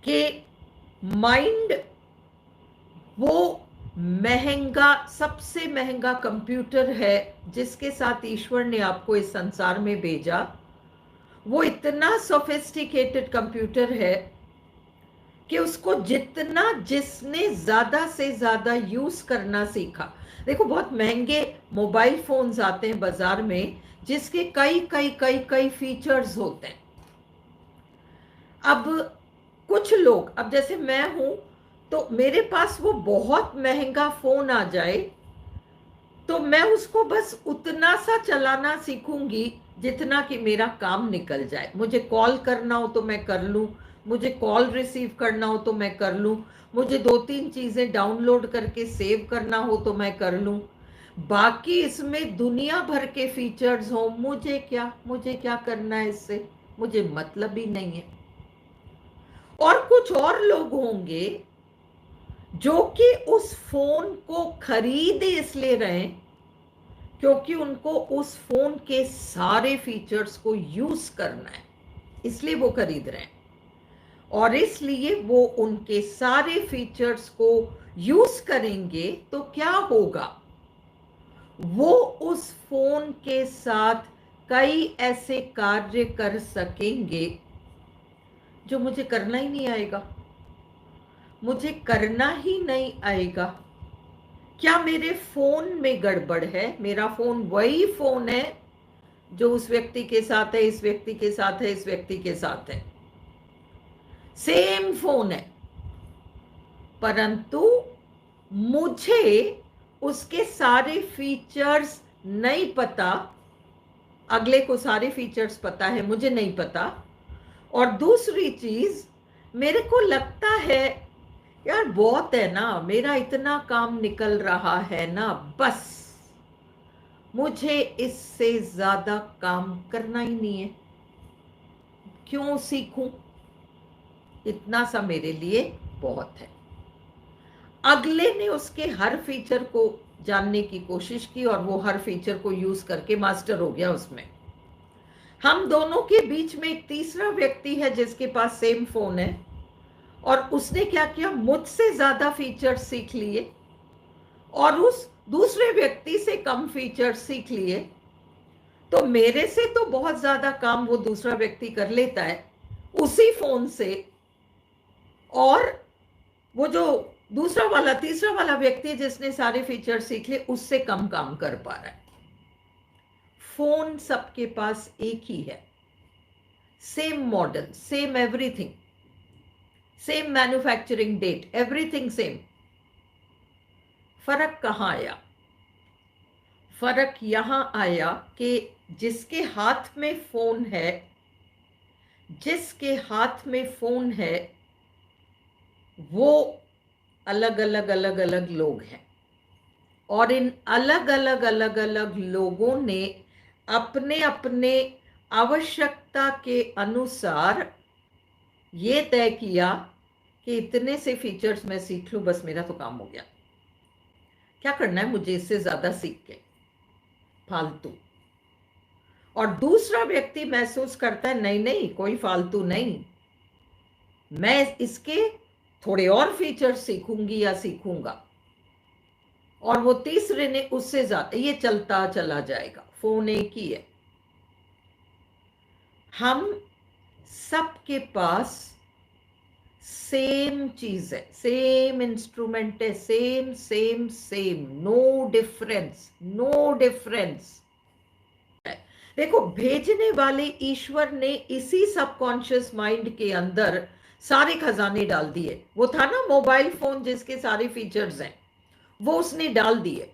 कि माइंड वो महंगा, सबसे महंगा कंप्यूटर है जिसके साथ ईश्वर ने आपको इस संसार में भेजा। वो इतना सोफिस्टिकेटेड कंप्यूटर है कि उसको जितना जिसने ज्यादा से ज्यादा यूज करना सीखा। देखो, बहुत महंगे मोबाइल फोन्स आते हैं बाजार में जिसके कई कई कई कई फीचर्स होते हैं। अब कुछ लोग, अब जैसे मैं हूं, तो मेरे पास वो बहुत महंगा फोन आ जाए तो मैं उसको बस उतना सा चलाना सीखूंगी जितना कि मेरा काम निकल जाए। मुझे कॉल करना हो तो मैं कर लूं, मुझे कॉल रिसीव करना हो तो मैं कर लूं, मुझे 2-3 चीजें डाउनलोड करके सेव करना हो तो मैं कर लूं। बाकी इसमें दुनिया भर के फीचर्स हो, मुझे क्या करना है इससे, मुझे मतलब ही नहीं है। और कुछ और लोग होंगे जो कि उस फोन को खरीद इसलिए रहे हैं क्योंकि उनको उस फोन के सारे फीचर्स को यूज करना है, इसलिए वो खरीद रहे हैं। और इसलिए वो उनके सारे फीचर्स को यूज करेंगे तो क्या होगा, वो उस फोन के साथ कई ऐसे कार्य कर सकेंगे जो मुझे करना ही नहीं आएगा। मुझे करना ही नहीं आएगा। क्या मेरे फोन में गड़बड़ है? मेरा फोन वही फोन है जो उस व्यक्ति के साथ है, इस व्यक्ति के साथ है, इस व्यक्ति के साथ है, सेम फोन है, परंतु मुझे उसके सारे फीचर्स नहीं पता। अगले को सारे फीचर्स पता है, मुझे नहीं पता। और दूसरी चीज, मेरे को लगता है यार बहुत है ना, मेरा इतना काम निकल रहा है ना, बस मुझे इससे ज्यादा काम करना ही नहीं है, क्यों सीखूं, इतना सा मेरे लिए बहुत है। अगले ने उसके हर फीचर को जानने की कोशिश की और वो हर फीचर को यूज करके मास्टर हो गया उसमें। हम दोनों के बीच में एक तीसरा व्यक्ति है जिसके पास सेम फोन है और उसने क्या किया, मुझसे ज्यादा फीचर्स सीख लिए और उस दूसरे व्यक्ति से कम फीचर्स सीख लिए। तो मेरे से तो बहुत ज्यादा काम वो दूसरा व्यक्ति कर लेता है उसी फोन से, और वो जो दूसरा वाला तीसरा वाला व्यक्ति जिसने सारे फीचर सीख लिए उससे कम काम कर पा रहा है। फोन सबके पास एक ही है, same model, same everything, same manufacturing date, everything same. फर्क कहां आया? फर्क यहां आया कि जिसके हाथ में फोन है, जिसके हाथ में फोन है वो अलग अलग अलग अलग लोग हैं, और इन अलग अलग अलग अलग लोगों ने अपने अपने आवश्यकता के अनुसार ये तय किया कि इतने से फीचर्स मैं सीख लूं, बस मेरा तो काम हो गया, क्या करना है मुझे इससे ज्यादा सीख के, फालतू। और दूसरा व्यक्ति महसूस करता है नहीं नहीं, कोई फालतू नहीं, मैं इसके थोड़े और फीचर्स सीखूंगी या सीखूंगा। और वो तीसरे ने उससे ज्यादा, ये चलता चला जाएगा, फोन एक ही है। हम सबके पास सेम चीज है, सेम इंस्ट्रूमेंट है, same same same, no difference, no difference. देखो, भेजने वाले ईश्वर ने इसी सबकॉन्शियस माइंड के अंदर सारे खजाने डाल दिए। वो था ना मोबाइल फोन जिसके सारे फीचर्स हैं, वो उसने डाल दिए,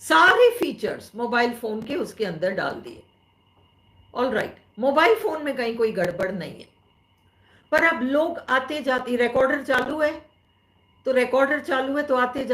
सारे फीचर्स मोबाइल फोन के उसके अंदर डाल दिए। ऑल राइट, मोबाइल फोन में कहीं कोई गड़बड़ नहीं है, पर अब लोग आते जाते, रिकॉर्डर चालू है तो रिकॉर्डर चालू है तो आते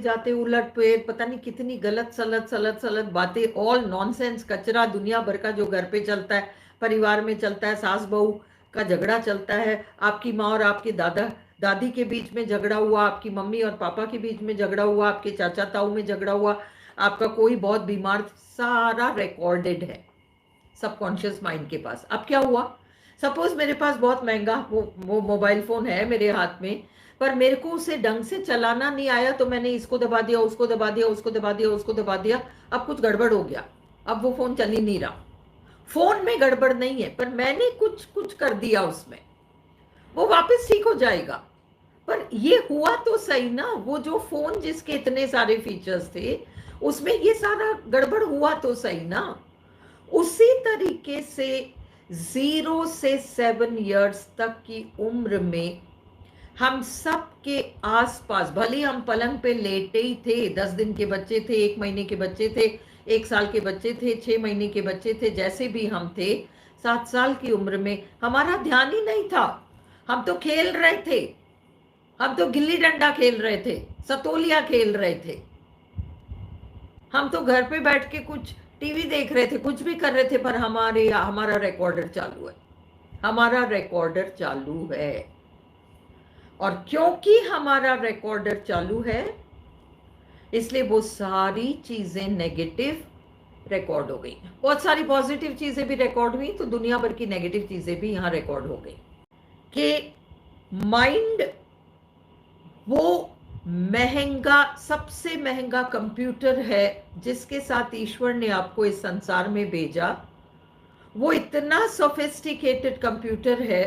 जाते उलट पेट पता नहीं कितनी गलत सलत सलत सलत बातें, ऑल नॉनसेंस, कचरा दुनिया भर का जो घर पे चलता है, परिवार में चलता है, सास बहू का झगड़ा चलता है, आपकी माँ और आपके दादा दादी के बीच में झगड़ा हुआ, आपकी मम्मी और पापा के बीच में झगड़ा हुआ, आपके चाचा ताऊ में झगड़ा हुआ, आपका कोई बहुत बीमार, सारा रिकॉर्डेड है सबकॉन्शियस माइंड के पास। अब क्या हुआ, सपोज मेरे पास बहुत महंगा वो मोबाइल फोन है मेरे हाथ में, पर मेरे को उसे ढंग से चलाना नहीं आया, तो मैंने इसको दबा दिया, उसको दबा दिया, उसको दबा दिया, उसको दबा दिया, अब कुछ गड़बड़ हो गया, अब वो फोन चल ही नहीं रहा। फोन में गड़बड़ नहीं है, पर मैंने कुछ कुछ कर दिया उसमें, वो वापस ठीक हो जाएगा। पर ये हुआ तो सही ना, वो जो फोन जिसके इतने सारे फीचर्स थे उसमें ये सारा गड़बड़ हुआ तो सही ना। उसी तरीके से 0 से 7 इयर्स तक की उम्र में हम सब के आसपास, भले हम पलंग पे लेटे ही थे, 10 दिन के बच्चे थे, 1 महीने के बच्चे थे, 1 साल के बच्चे थे, 6 महीने के बच्चे थे, जैसे भी हम थे, 7 साल की उम्र में हमारा ध्यान ही नहीं था। हम तो खेल रहे थे, हम तो गिल्ली डंडा खेल रहे थे, सतोलिया खेल रहे थे, हम तो घर पे बैठ के कुछ टीवी देख रहे थे, कुछ भी कर रहे थे, पर हमारा रिकॉर्डर चालू है, हमारा रिकॉर्डर चालू है। और क्योंकि हमारा रिकॉर्डर चालू है, इसलिए वो सारी चीजें नेगेटिव रिकॉर्ड हो गई। बहुत सारी पॉजिटिव चीजें भी रिकॉर्ड हुई, तो दुनिया भर की नेगेटिव चीजें भी यहां रिकॉर्ड हो गई। कि माइंड वो महंगा, सबसे महंगा कंप्यूटर है जिसके साथ ईश्वर ने आपको इस संसार में भेजा। वो इतना सोफिस्टिकेटेड कंप्यूटर है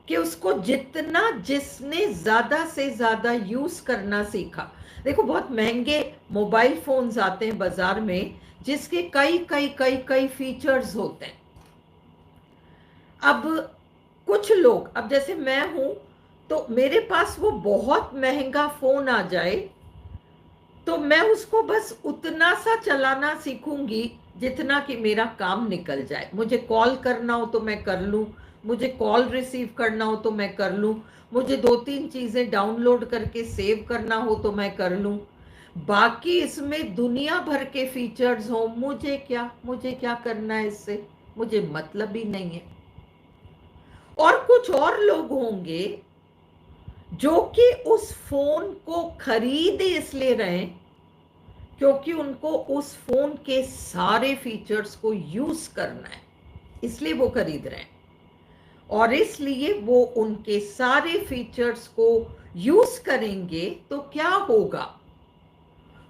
कि उसको जिसने ज्यादा से ज्यादा यूज करना सीखा। देखो, बहुत महंगे मोबाइल फोन्स आते हैं बाजार में, जिसके कई कई कई कई फीचर्स होते हैं। अब कुछ लोग, अब जैसे मैं हूं, तो मेरे पास वो बहुत महंगा फोन आ जाए तो मैं उसको बस उतना सा चलाना सीखूंगी जितना कि मेरा काम निकल जाए। मुझे कॉल करना हो तो मैं कर लूं, मुझे कॉल रिसीव करना हो तो मैं कर लूं, मुझे 2-3 चीजें डाउनलोड करके सेव करना हो तो मैं कर लूं। बाकी इसमें दुनिया भर के फीचर्स हो, मुझे क्या करना है इससे, मुझे मतलब ही नहीं है। और कुछ और लोग होंगे जो कि उस फोन को खरीद इसलिए रहे हैं क्योंकि उनको उस फोन के सारे फीचर्स को यूज करना है, इसलिए वो खरीद रहे हैं। और इसलिए वो उनके सारे फीचर्स को यूज करेंगे तो क्या होगा,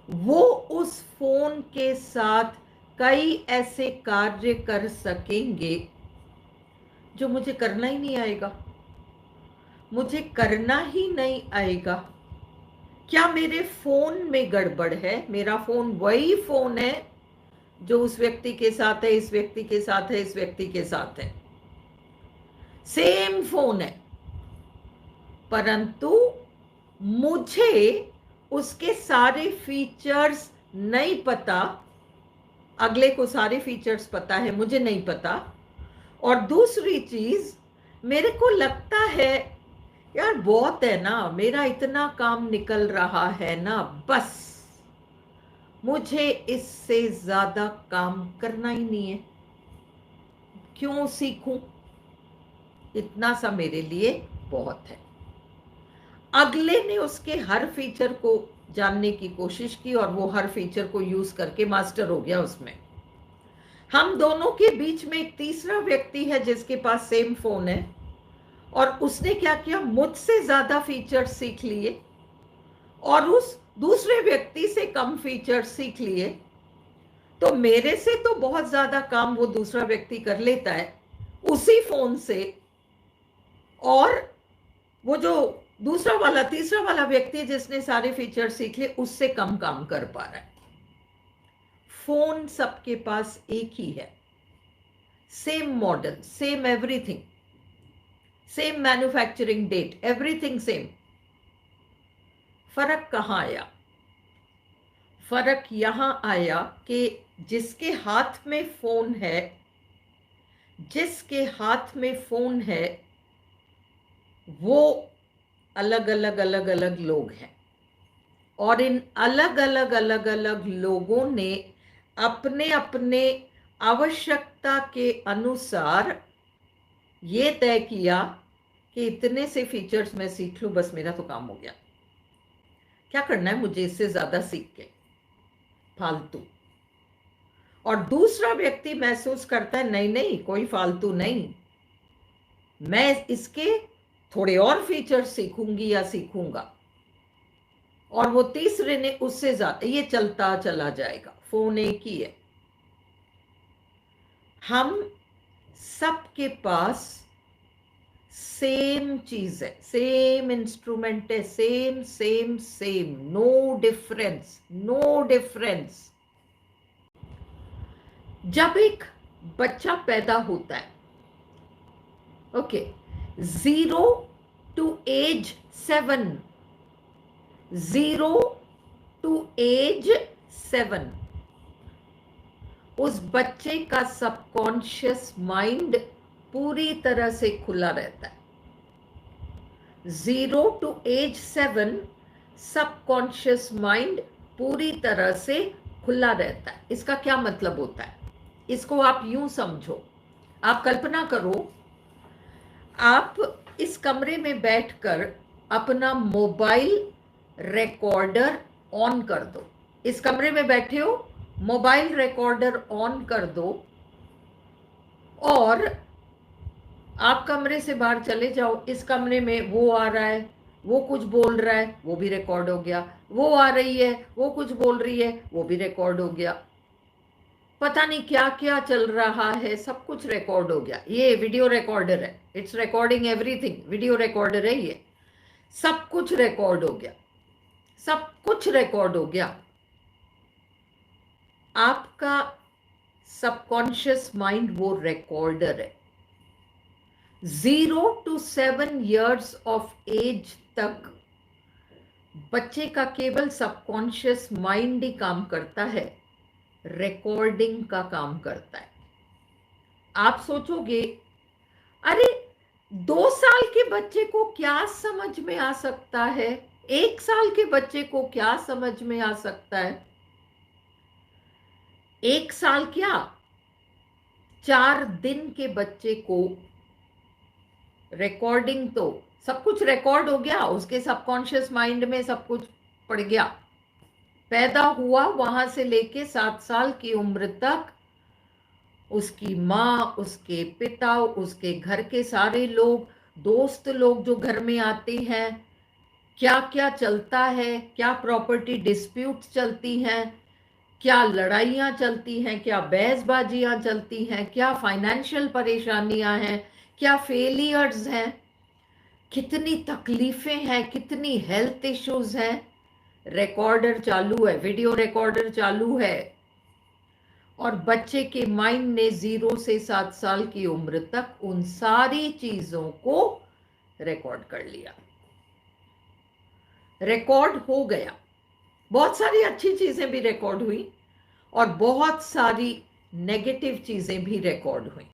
वो उस फोन के साथ कई ऐसे कार्य कर सकेंगे जो मुझे करना ही नहीं आएगा। मुझे करना ही नहीं आएगा। क्या मेरे फोन में गड़बड़ है? मेरा फोन वही फोन है जो उस व्यक्ति के साथ है, इस व्यक्ति के साथ है, इस व्यक्ति के साथ है, सेम फोन है, परंतु मुझे उसके सारे फीचर्स नहीं पता। अगले को सारे फीचर्स पता है, मुझे नहीं पता। और दूसरी चीज, मेरे को लगता है यार बहुत है ना, मेरा इतना काम निकल रहा है ना, बस मुझे इससे ज्यादा काम करना ही नहीं है, क्यों सीखूं, इतना सा मेरे लिए बहुत है। अगले ने उसके हर फीचर को जानने की कोशिश की और वो हर फीचर को यूज करके मास्टर हो गया उसमें। हम दोनों के बीच में एक तीसरा व्यक्ति है जिसके पास सेम फोन है, और उसने क्या किया, मुझसे ज्यादा फीचर्स सीख लिए और उस दूसरे व्यक्ति से कम फीचर्स सीख लिए। तो मेरे से तो बहुत ज्यादा काम वो दूसरा व्यक्ति कर लेता है उसी फोन से, और वो जो दूसरा वाला, तीसरा वाला व्यक्ति जिसने सारे फीचर सीख लिए, उससे कम काम कर पा रहा है। फोन सबके पास एक ही है, same model, same everything, same manufacturing date, everything same. फर्क कहां आया? फर्क यहां आया कि जिसके हाथ में फोन है, जिसके हाथ में फोन है, वो अलग अलग अलग अलग लोग हैं। और इन अलग अलग अलग अलग लोगों ने अपने अपने आवश्यकता के अनुसार ये तय किया कि इतने से फीचर्स मैं सीख लूं, बस मेरा तो काम हो गया, क्या करना है मुझे इससे ज्यादा सीख के, फालतू। और दूसरा व्यक्ति महसूस करता है नहीं नहीं, कोई फालतू नहीं, मैं इसके थोड़े और फीचर सीखूंगी या सीखूंगा, और वो तीसरे ने उससे ज्यादा, ये चलता चला जाएगा। फोन एक ही है। हम सबके पास सेम चीज है, सेम इंस्ट्रूमेंट है, same same same, no difference, no difference. जब एक बच्चा पैदा होता है, okay, 0 to age 7, 0 to age 7, उस बच्चे का सबकॉन्शियस माइंड पूरी तरह से खुला रहता है। 0 to age 7 सबकॉन्शियस माइंड पूरी तरह से खुला रहता है। इसका क्या मतलब होता है? इसको आप यूं समझो, आप कल्पना करो, आप इस कमरे में बैठकर अपना मोबाइल रिकॉर्डर ऑन कर दो। इस कमरे में बैठे हो, मोबाइल रिकॉर्डर ऑन कर दो, और आप कमरे से बाहर चले जाओ। इस कमरे में वो आ रहा है, वो कुछ बोल रहा है, वो भी रिकॉर्ड हो गया। वो आ रही है, वो कुछ बोल रही है, वो भी रिकॉर्ड हो गया। पता नहीं क्या क्या चल रहा है, सब कुछ रिकॉर्ड हो गया। ये वीडियो रिकॉर्डर है, it's recording everything. Video recorder है ये, सब कुछ रिकॉर्ड हो गया, सब कुछ रिकॉर्ड हो गया। आपका सबकॉन्शियस माइंड वो रिकॉर्डर है। 0 to 7 years ऑफ एज तक बच्चे का केवल सबकॉन्शियस माइंड ही काम करता है, रिकॉर्डिंग का काम करता है। आप सोचोगे, अरे 2 साल के बच्चे को क्या समझ में आ सकता है, 1 साल के बच्चे को क्या समझ में आ सकता है? 1 साल क्या, 4 दिन के बच्चे को रिकॉर्डिंग, तो सब कुछ रिकॉर्ड हो गया, उसके सबकॉन्शियस माइंड में सब कुछ पड़ गया। पैदा हुआ, वहां से लेके 7 साल की उम्र तक उसकी माँ, उसके पिता, उसके घर के सारे लोग, दोस्त लोग जो घर में आते हैं, क्या क्या चलता है, क्या प्रॉपर्टी डिस्प्यूट चलती हैं, क्या लड़ाइयाँ चलती हैं, क्या बहसबाजियाँ चलती हैं, क्या फाइनेंशियल परेशानियाँ हैं, क्या फेलियर्स हैं, कितनी तकलीफें हैं, कितनी हेल्थ इश्यूज हैं। रिकॉर्डर चालू है, वीडियो रिकॉर्डर चालू है, और बच्चे के माइंड ने 0 से 7 साल की उम्र तक उन सारी चीजों को रिकॉर्ड कर लिया, रिकॉर्ड हो गया। बहुत सारी अच्छी चीजें भी रिकॉर्ड हुई, और बहुत सारी नेगेटिव चीजें भी रिकॉर्ड हुई।